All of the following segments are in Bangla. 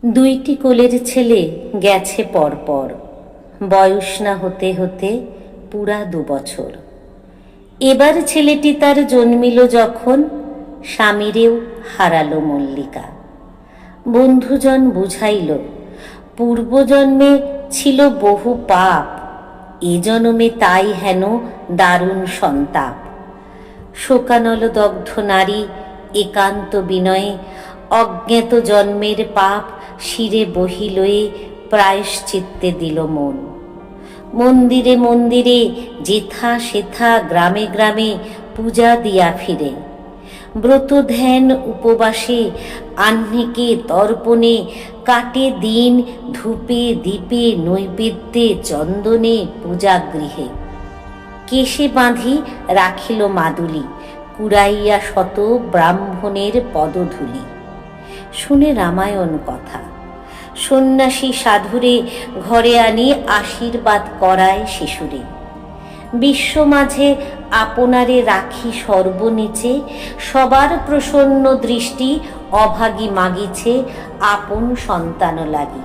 দুইটি কোলের ছেলে গেছে পরপর, বয়স না হতে হতে পুরা 2 বছর। এবার ছেলেটি তার জন্মিল যখন, স্বামীরেও হারালো মল্লিকা। বন্ধুজন বুঝাইল, পূর্বজন্মে ছিল বহু পাপ, এ জন্মে তাই হেন দারুণ সন্তাপ। শোকানল দগ্ধ নারী একান্ত বিনয়ে, অজ্ঞাত জন্মের পাপ শিরে বহিলয়ে প্রায়শ্চিত্তে দিল মন। মন্দিরে মন্দিরে যেথা সেথা গ্রামে গ্রামে পূজা দিয়া ফিরে। ব্রত ধ্যান উপবাসে আহ্নিকে তর্পণে কাটে দিন ধূপে দীপে নৈবেদ্যে চন্দনে পূজাগৃহে। কেশে বাঁধি রাখিল মাদুলি, কুড়াইয়া শত ব্রাহ্মণের পদধূলি। শুনে রামায়ণ কথা, সন্ন্যাসী সাধুরে ঘরে আনি আশীর্বাদ করায় শিশুরে। বিশ্ব মাঝে আপনারে রাখি সর্বনীচে, সবার প্রসন্ন দৃষ্টি অভাগী মাগিছে আপন সন্তান লাগি।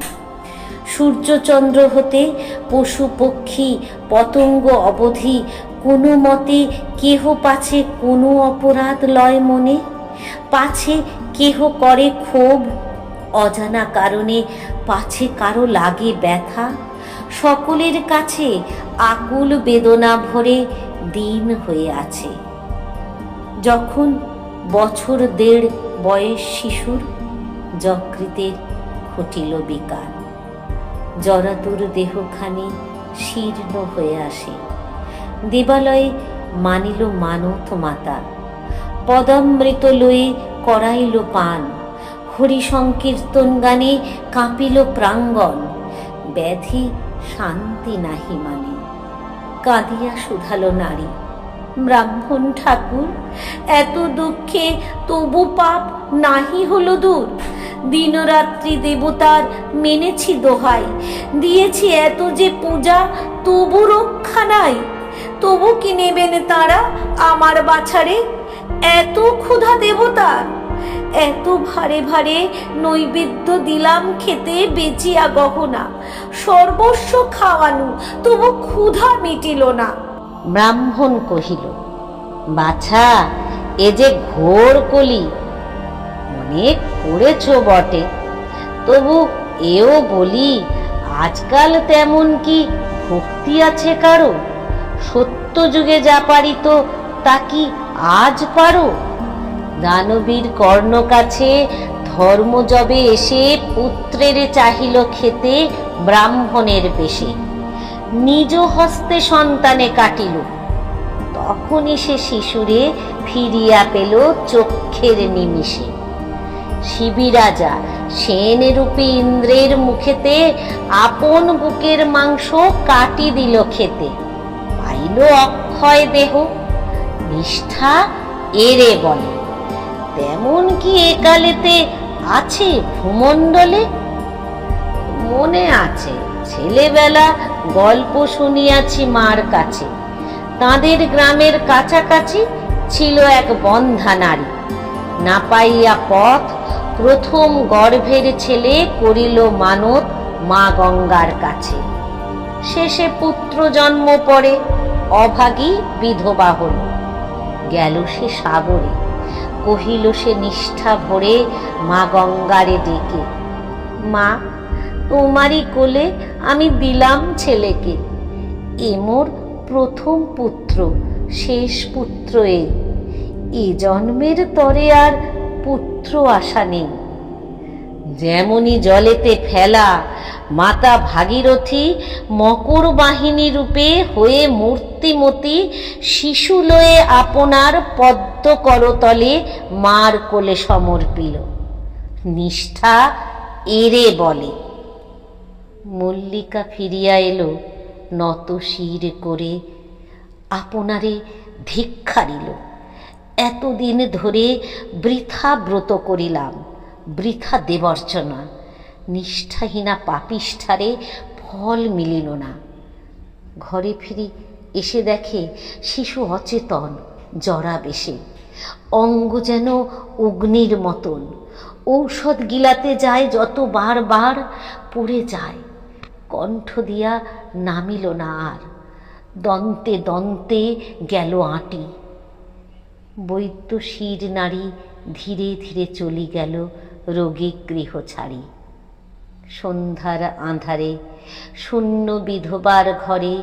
সূর্যচন্দ্র হতে পশু পক্ষী পতঙ্গ অবধি কোনো মতে কেহ পাছে কোনো অপরাধ লয় মনে, পাছে কেহ করে ক্ষোভ অজানা কারণে, পাছে কারো লাগে ব্যথা। সকলের কাছে আকুল বেদনা ভরে দিন হয়ে আছে। যখন 1.5 বছর বয়স শিশুর, যকৃতের ঘটিল বিকার। জরাতুর দেহখানি শীর্ণ হয়ে আসে। দেবালয়ে মানিল মানত মাতা, পদামৃত লয়ে করাইল পান। হরি সংকীর্তন গানে কাঁপিল প্রাঙ্গণ, ব্যাধি শান্তি নাহি মানে। কাঁদিয়া শুধালো নারী, ব্রাহ্মণ ঠাকুর, এত দুঃখে তবু পাপ নাহি হলো দূর। দিনরাত্রি দেবতার মেনেছি দোহাই, দিয়েছি এত যে পূজা, তবু রক্ষা নাই। তবু কি নেবেন তারা আমার বাছারে? এত ক্ষুধা দেবতার, এত ভারে ভারে নৈবেদ্য দিলাম খেতে বেচিয়া গহনা, সর্বস্ব খাওয়ানু, তবু ক্ষুধা মিটিল না। ব্রাহ্মণ কহিল, বাছা, এ যে ঘোর কলি। অনেক করেছ বটে, তবু এও বলি, আজকাল তেমন কি ভক্তি আছে কারো? সত্য যুগে যা পারিত তা কি আজ পারো? দানবীর কর্ণ কাছে ধর্ম যবে এসে পুত্রের চাহিল খেতে ব্রাহ্মণের বেশে। নিজ হস্তে সন্তানে কাটিল, তখনই সে শিশুরে ফিরিয়া পেল চক্ষের নিমিষে। শিবিরাজা সেন রূপী ইন্দ্রের মুখেতে আপন বুকের মাংস কাটি দিল খেতে। পাইল অক্ষয় দেহ, নিষ্ঠা এরে বলে। তেমন কি একালেতে আছে ভূমণ্ডলে? মনে আছে, ছেলেবেলা গল্প শুনিয়াছি মার কাছে। তাদের গ্রামের কাছাকাছি ছিল এক বন্ধা নারী। না পাইয়া পথ প্রথম গর্ভের ছেলে করিল মানত মা গঙ্গার কাছে। শেষে পুত্র জন্ম পড়ে অভাগী বিধবা হল। গেল সে সাগরে, কহিল সে নিষ্ঠা ভরে মা গঙ্গারে ডেকে, মা, তোমারই কোলে আমি দিলাম ছেলেকে। এ মোর প্রথম পুত্র, শেষ পুত্র এ জন্মের তরে আর পুত্র আশা নেই। যেমনি জলেতে ফেলা মাতা ভাগীরথী মকর বাহিনী রূপে হয়ে মূর্তিমতী শিশু লয়ে আপনার পদ্ম করতলে মার কোলে সমর্পিল। নিষ্ঠা এরে বলে। মল্লিকা ফিরিয়া এলো নত শির করে, আপনারে ধিক্কারিল। এতদিন ধরে বৃথা ব্রত করিলাম, বৃথা দেবর্চনা। নিষ্ঠাহীনা পাপিষ্ঠারে ফল মিলিল না। ঘরে ফিরি এসে দেখে শিশু অচেতন, জরা বেশে, অঙ্গ যেন অগ্নির মতন। ঔষধ গিলাতে যায় যত বার পড়ে যায়, কণ্ঠ দিয়া নামিল না আর, দন্তে দন্তে গেল আঁটি। বৈদ্য শির নারী ধীরে ধীরে চলি গেল রোগী গৃহ ছাড়ি। সন্ধ্যার আঁধারে শূন্য বিধবার ঘরে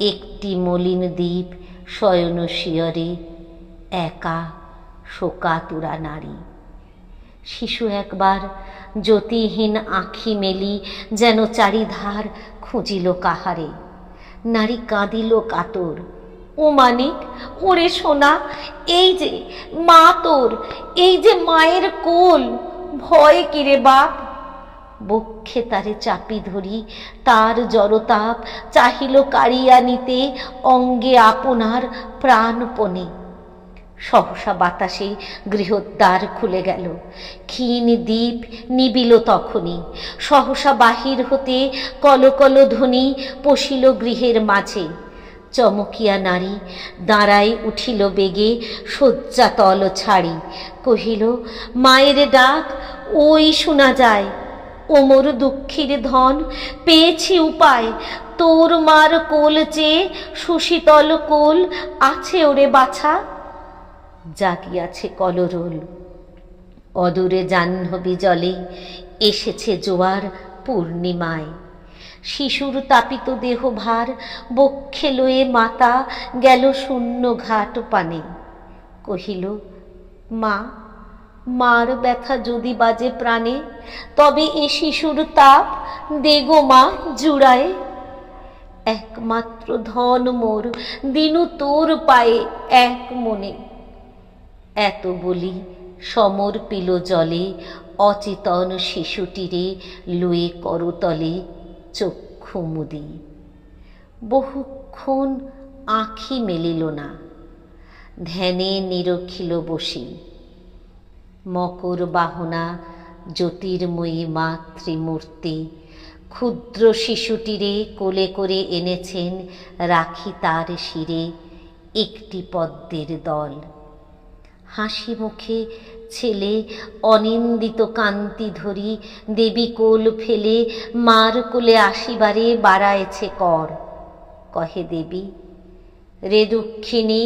একটি মলিন দ্বীপ শয়ন শিয়রে, একা শোকাতুরা নারী। শিশু একবার জ্যোতিহীন আঁখি মেলি যেন চারিধার খুঁজিল কাহারে। নারী কাঁদিল কাতর, ও মানিক, ওরে সোনা, এই যে মা তোর, এই যে মায়ের কোল, ভয় কিরে বাপ। বক্ষে তারে চাপি ধরি তার জড়তাপ চাহিল কাড়িয়া নিতে অঙ্গে আপনার প্রাণপণে। সহসা বাতাসে গৃহদ্বার খুলে গেল, ক্ষীণ দ্বীপ নিবিল তখনই। সহসা বাহির হতে কলকল ধ্বনি পশিল গৃহের মাঝে। চমকিয়া নারী দাঁড়ায় উঠিল বেগে শয্যাতল ছাড়ি, কহিল, মায়ের ডাক ওই শোনা যায়। ও মোর দুঃখের ধন, পেয়েছি উপায়, তোর মার কোল চেয়ে সুশীতল কোল আছে ওরে বাছা। জাগিয়াছে কলরোল, অদূরে জাহ্নবী জলে এসেছে জোয়ার পূর্ণিমায়। শিশুর তাপিত দেহ ভার বক্ষে লয়ে মাতা গেল শূন্য ঘাট পানে। কহিল, মা, মার ব্যথা যদি বাজে প্রাণে, তবে এ শিশুর তাপ দেগো মা জুড়ায়। একমাত্র ধন মোর, দিনু তোর পায়ে এক মনে। এত বলি সমর্পিল জলে অচেতন শিশুটিরে লুয়ে করতলে চক্ষু মুদি। বহুক্ষণ আঁখি মেলিল না, ধ্যানে নিরখিল বসি। মকর বাহনা জ্যোতির্ময়ী মাতৃমূর্তি ক্ষুদ্র শিশুটিরে কোলে করে এনেছেন রাখি তার শিরে একটি পদ্মের দল। হাসি মুখে ছেলে অনিন্দিত কান্তি ধরি দেবী কোল ফেলে মার কোলে আসিবারে বাড়ায়েছে কর। কহে দেবী, রে দুঃখিনী,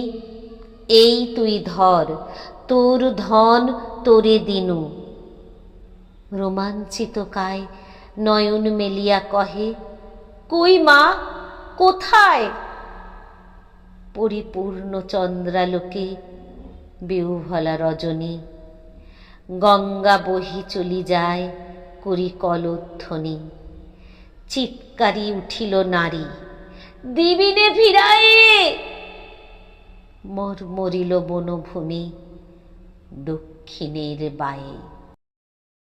এই তুই ধর, তোর ধন তোরে দিনু। রোমাঞ্চিত কায় নয়ন মেলিয়া কহে, কই মা, কোথায়? পরিপূর্ণ চন্দ্রালোকে বিহ্বলা রজনী, গঙ্গা বহি চলি যায় করি কলধ্বনি। চিৎকারি উঠিল নারী, দিবিনে ফিরায়ে। মরিল বনভূমি দক্ষিণের বায়ে।